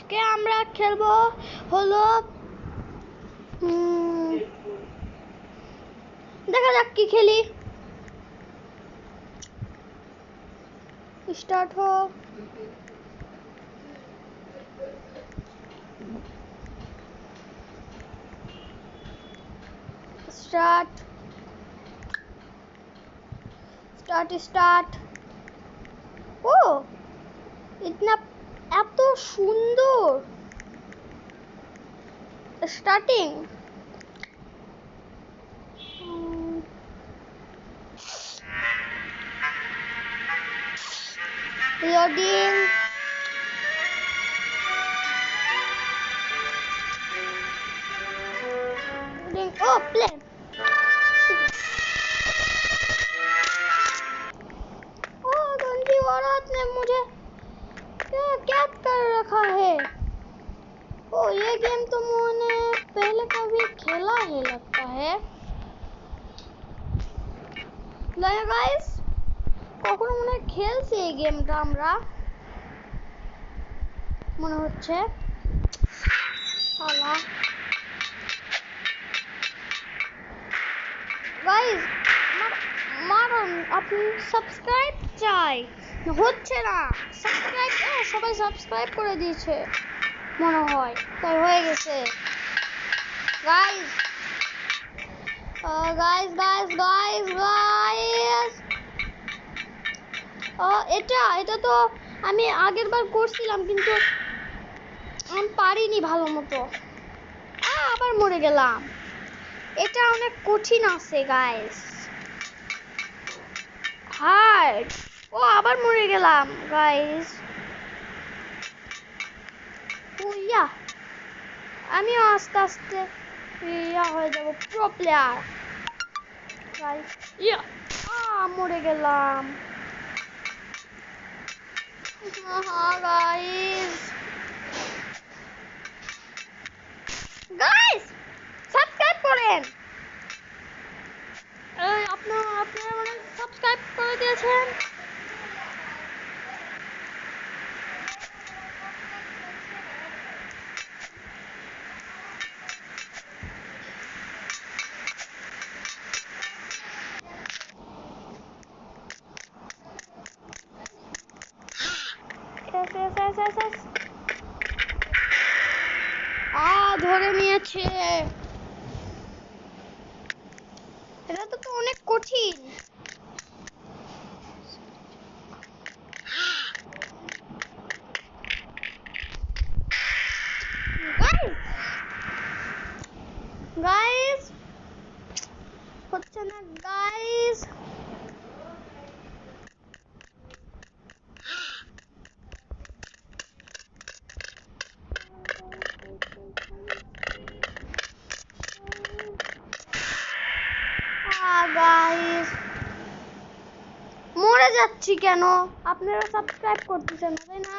আজকে আমরা খেলবো হলো দেখা যাক কি খেলি। স্টার্ট হোক। Start start start. ও ইতনা এত সুন্দর স্টার্টিং। লোডিং। ও प्ले। ओ गंदी औरत ने मुझे कैद कर रखा है। ओ ये गेम तो मैंने पहले कभी खेला है लगता है। लाइक गाइस কখনো মনে খেলছি এই গেমটা আমরা মনে হচ্ছে। শালা গাইস মারুন আপনি সাবস্ক্রাইব চাই হচ্ছে না সাবস্ক্রাইব সবাই সাবস্ক্রাইব করে দিয়েছে মনে হয় তাই হয়ে গেছে guys guys guys guys guys এটা তো আমি আগের বার করছিলাম কিন্তু আমি পারিনি ভালো মতো আবার মরে গেলাম এটা অনেক কঠিন আছে গাইস হার্ড ও আবার মরে গেলাম গাইস ওইয়া আমিও আস্তে আস্তে ইয়া হয়ে যাব প্রো প্লেয়ার গাইস ইয়া মরে গেলাম গাইস গাইস সাবস্ক্রাইব করেন আপনারা মানে সাবস্ক্রাইব করে দিয়েছেন ধরে নিয়েছে এটা তো অনেক কঠিন গাইস হচ্ছে না গাইস গাইস মরে যাচ্ছি কেন আপনারা সাবস্ক্রাইব করতেছেন না তাই না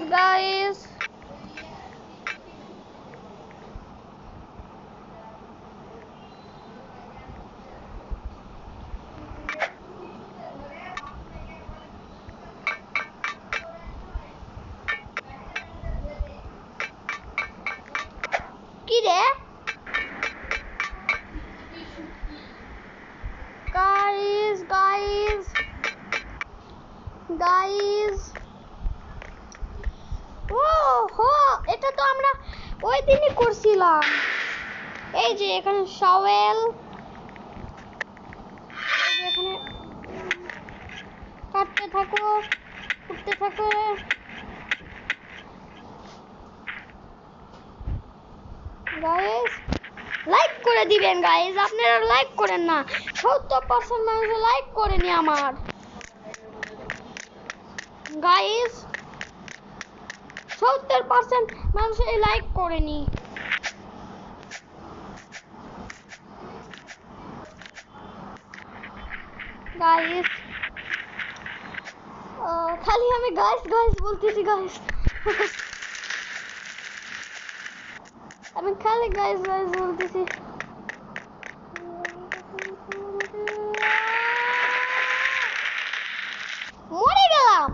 guys কি রে guys গাইস। ও হো, এটা তো আমরা ওই দিনই করছিলাম। এই যে এখানে শাওয়েল, এখানে কাটতে থাকো, উঠতে থাকো। গাইস লাইক করে দিবেন গাইস, আপনারা লাইক করেন না। 70% মানুষ লাইক করেনি আমার গাইস, 70% মানুষ লাইক করেনি গাইস। খালি আমি গাইস গাইস বলতেছি গাইস। আমি খালি গাইস গাইস বলতেছি। মরে গেলাম,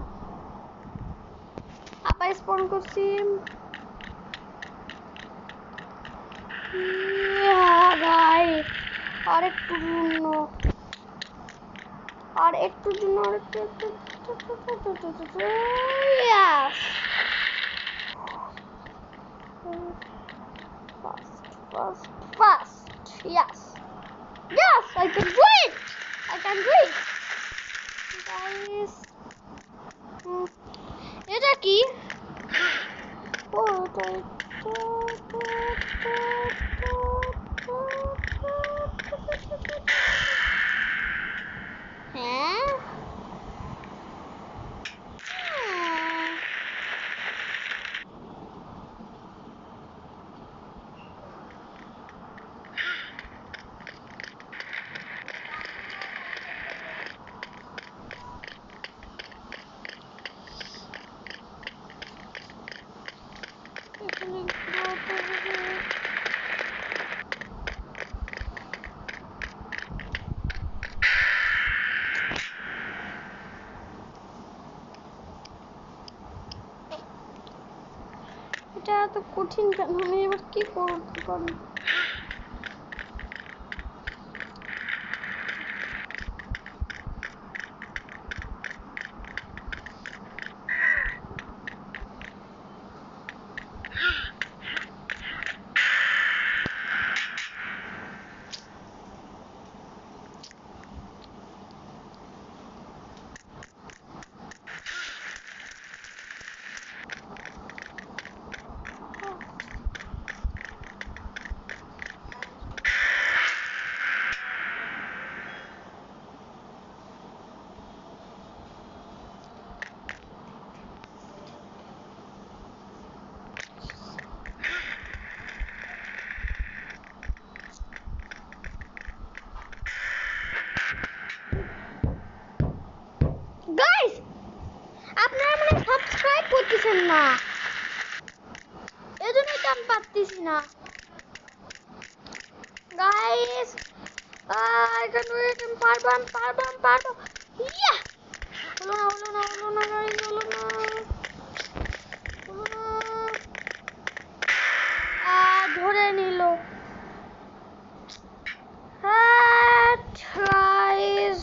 আবার স্পন করছি। গাইস আরেকটু জন্য, আর একটু জন্য, আর একটু yes fast yes yes I can do it, I can do it guys. এটা কি? ও হ্যাঁ এটা এত কঠিন কেন? আমি এবার কি করতে পারি? গাইস আপনারা মানে সাবস্ক্রাইব করতেছেন না, এজন্যই তো আমি পারতেছি না guys. I can do it, আমি পারবো, আমি পারবো, আমি পারবো। ইয়া হলো না, হলো না, হলো না গাইস, হলো না, হলো না। ধরে নিল। গাইস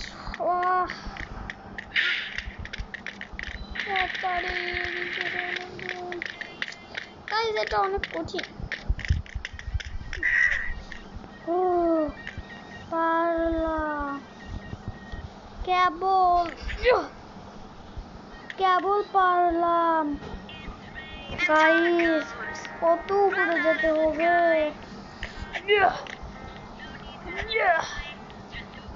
গাইস এটা অনেক কঠিন। ও পারলাম, কেবল কেবল পারলাম গাইস। কত উপরে যেতে হবে?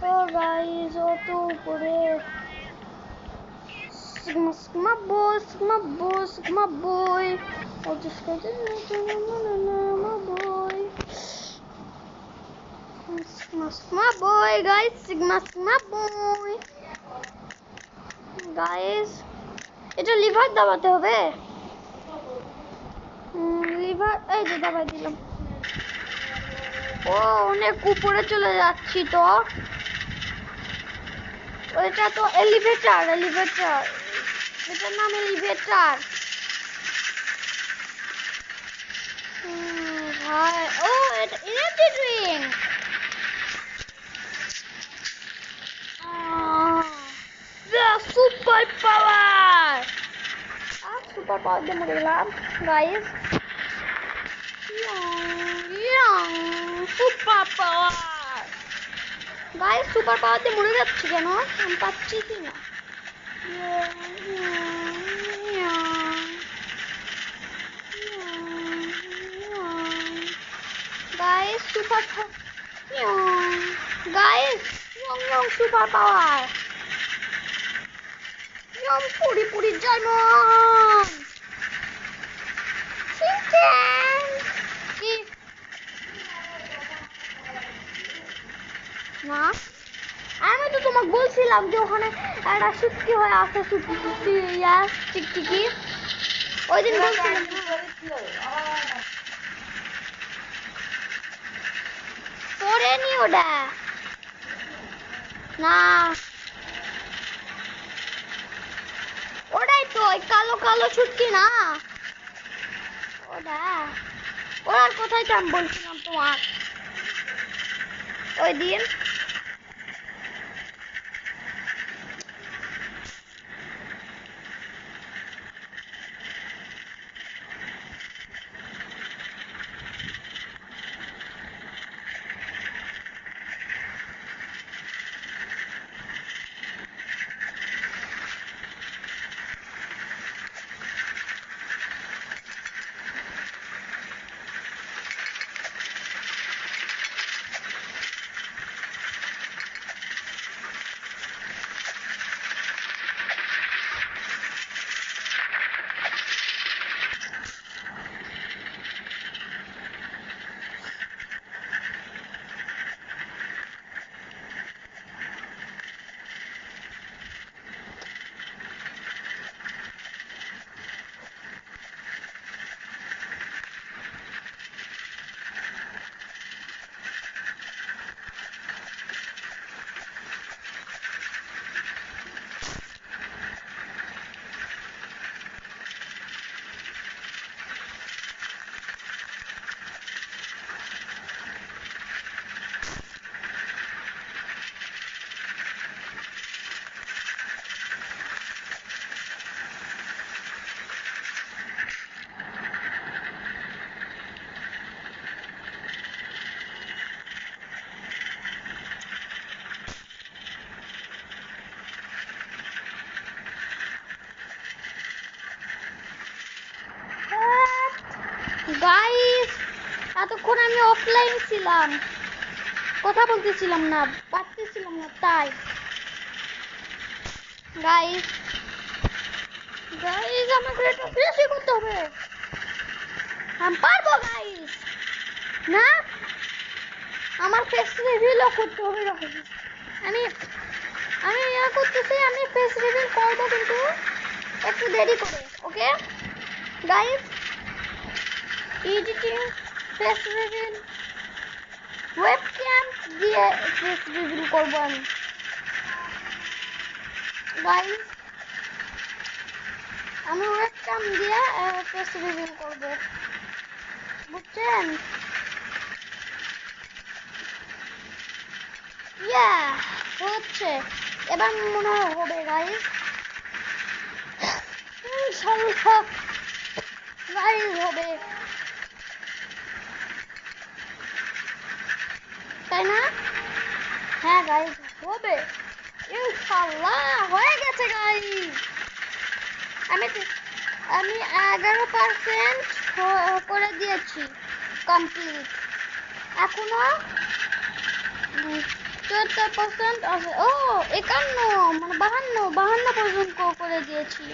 ও গাইস অত উপরে। Sigma boy, Sigma boy, Sigma boy. I'll just go to my boy. Sigma boy, guys. Sigma boy. Guys, এটা লিভার দাবাতে হবে। লিভার এই যে দাবাই দিলাম। ও অনেক উপরে চলে যাচ্ছি তো। ওইটা তো এলিভেটর, এলিভেটর, এটার নাম এলিভেটর। ভাই ও এটা energy drink. The super power. Super power দিয়ে মরে গেলাম guys. Super power guys, super power দিয়ে মরে যাচ্ছে কেন? আমি পাচ্ছি কি না। Guys super guys super power পুরি পুরি জয়মন কি না, আমি তো তোমাকে বলছিলাম যে ওখানে একটা সুটকি হয়ে আছে, সুটকি টিকটিকি ওই দিন বলছিলাম পড়েনি ওটা না, ওটাই তো ওই কালো কালো ছুটকি না ওটা, ওর কোথায় তো আমি বলছিলাম তোমার ওই দিন। গাইস এতক্ষণ আমি অফলাইন ছিলাম, কথা বলতেছিলাম না, পারতেছিলাম না তাই। গাইস গাইস আমাকে এটা বেশি করতে হবে, আমি পারবো গাইস না, আমার ফেস রিভিলও করতে হবে। আমি আমি ইয়া করতেছি, আমি ফেস রিভিল করবো কিন্তু একটু দেরি করে, okay guys. Editing face reveal webcam দিয়ে ফেস রিভিল করবো আমি গাইস, আমি ওয়েবক্যাম দিয়ে ফেস রিভিল করবো, বুঝছেন? ইয়া হচ্ছে, এবার মনে হয় হবে গাইস, ইনশাআল্লাহ গাইস হবে, তাই না? হ্যাঁ গাইস হবে ইনশাআল্লাহ, হয়ে গেছে গাইস। আমি আমি 11% করে দিয়েছি কমপ্লিট, এখনো 74% আছে। ও 51 মানে 52 পর্যন্ত করে দিয়েছি।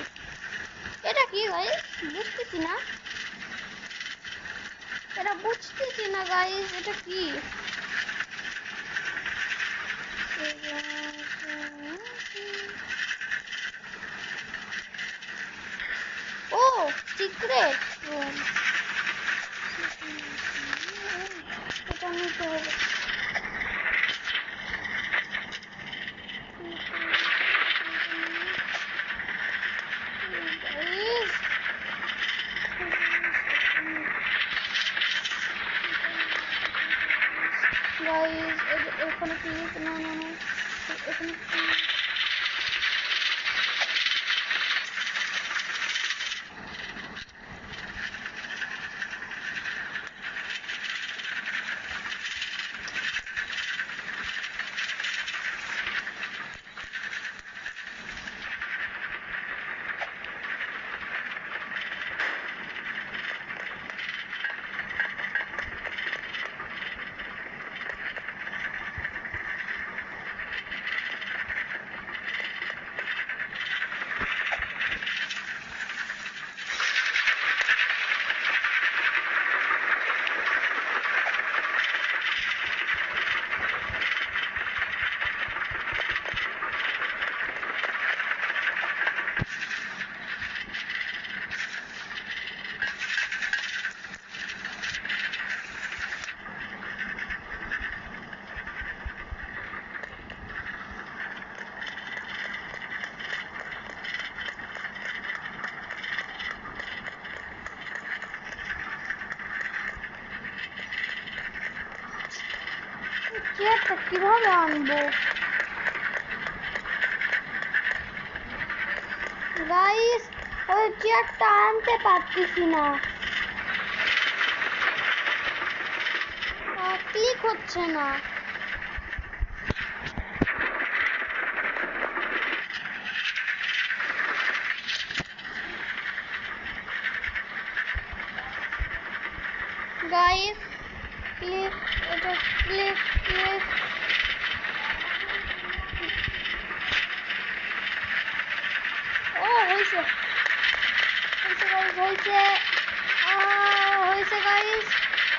এটা কি গাইস বুঝতেছি না, এটা বুঝতেছি না গাইস, এটা কি? ও সিক্রেট রুম, এটা নিতে হবে। গাইস এখানে প্লিজ না না না, এখানে চেয়ারটা কিভাবে আনবো গাইস? ওই চেয়ারটা আনতে পারতেছি না, ক্লিক হচ্ছে না। গাইস ক্লিক, এটা ক্লিক ক্লিক। ও হয়েছে হয়েছে গাইস, হয়েছে হয়েছে গাইস।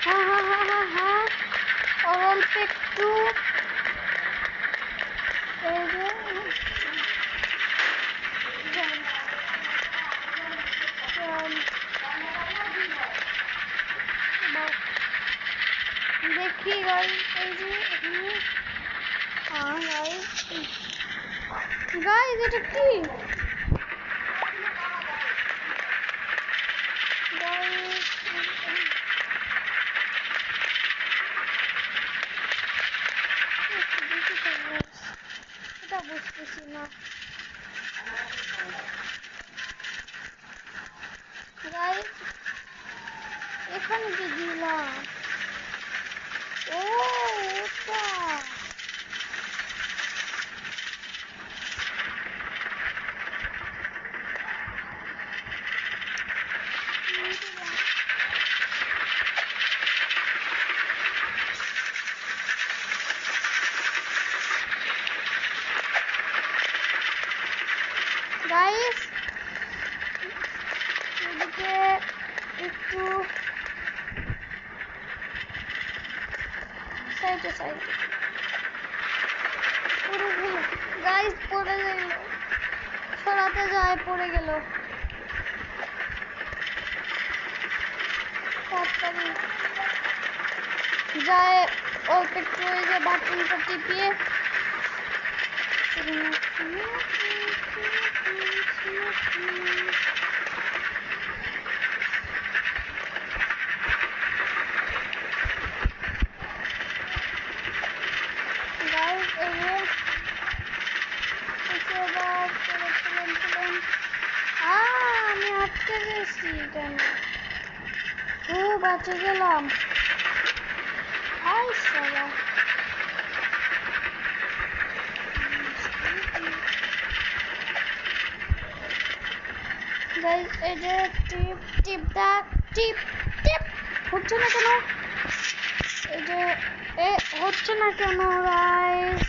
হ্যাঁ হ্যাঁ হ্যাঁ হ্যাঁ হ্যাঁ, অল্প একটু। এই যে দেখি গাইস, এই যে হ্যাঁ গাইস, গাইস এটা কি গাইস? এটা বুঝতেছি না গাইস, এখানে কি দিলাম? ও ওটা গাইস, এদিকে একটু সাইডে সাইডে পড়ে গেল গাইস, পড়ে গেল, সরাতে যায় পড়ে গেল। তাড়াতাড়ি যায় অল্প একটু ওই যে বাটনটা টিপিয়ে গাইস, এই যে আমি আটকে গেছি কেন? ও বাঁচে গেলাম। আই সারা গাইস, এই যে টিপ টিপ দা টিপ টিপ হচ্ছে না কেন? এই যে হচ্ছে না কেন গাইস?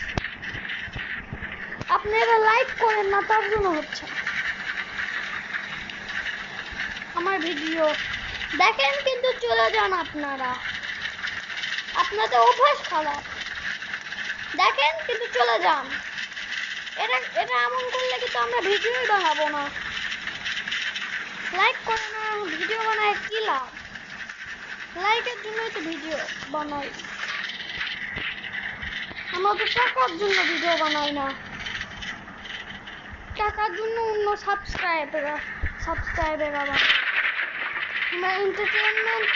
আপনারা লাইক করেন না, তার জন্য হচ্ছে আমার ভিডিও দেখেন কিন্তু চলে যান আপনারা, আপনাদের অভ্যাস খারাপ। দেখেন কিন্তু চলে যান, এটা এটা এমন করলে কিন্তু আমরা ভিডিওই বানাবো না। লাইক করে না, ভিডিও বানায় কি লাভ? লাইকের জন্যই তো ভিডিও বানাই, আমরা তো টাকার জন্য ভিডিও বানাই না। টাকার জন্য অন্য সাবস্ক্রাইবেরা বানাই, আমরা এন্টারটেইনমেন্ট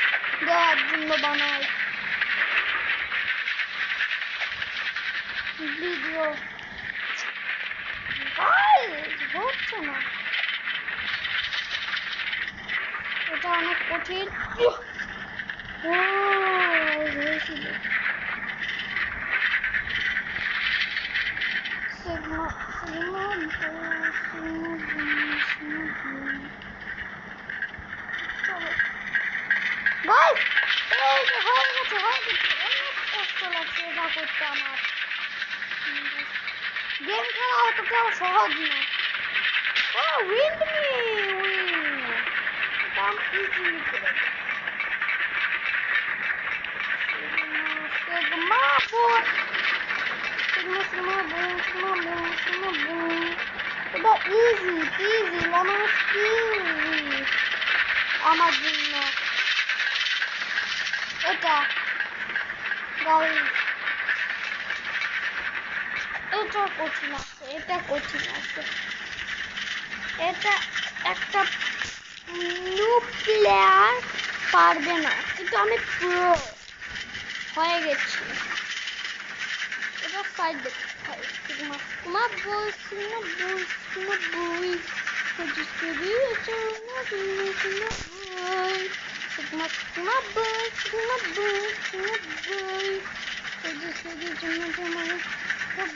দেওয়ার জন্য বানাই ভিডিও। হচ্ছে না, এটা অনেক কঠিন। হয়েছিল সিগমা সিগমা গাইস, এই যে হয়ে গেছে অনেক কষ্ট লাগছে এটা করতে আমার। গেম খেলা অতটাও সহজ না। ও উইন্ড মি উইন, কাম ইজিলি করে সিগমা বোন, সিগমা বোন, সিগমা বোন। এটা ইজি ইজি লেমন ইজি আমার জন্য। এটা গাইস, এটা কঠিন আছে, এটা কঠিন আছে। এটা একটা নিউ প্লেয়ার পারবে না, কিন্তু আমি প্রো হয়ে গেছি। ফাইট দেখতে হয়। Sigma sigma boy sigma boy sigma boy just give you a sigma boy sigma sigma boy sigma boy sigma boy just give you a sigma boy sigma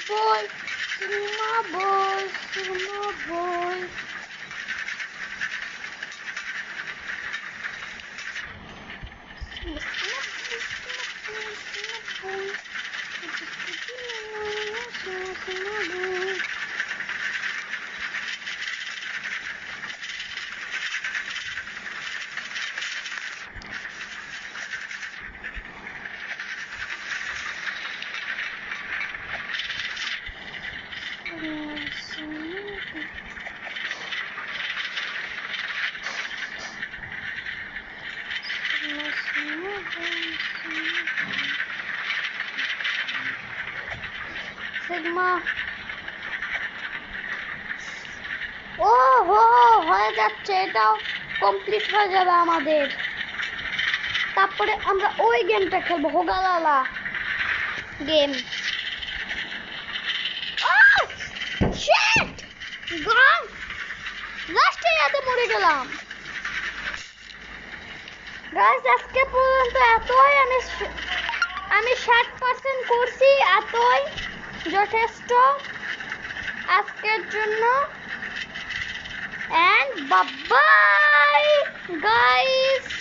boy sigma boy sigma boy sigma ও হো হয়ে যাচ্ছে, এটাও complete হয়ে যাবে আমাদের। তারপরে আমরা ওই গেমটা খেলবো, হোগালালা গেম। শিট গান লাস্টে এতে মরে গেলাম। গাইস আজকে পর্যন্ত এতই আমি 60% করছি, এতই যথেষ্ট আজকের জন্য। and bye bye guys।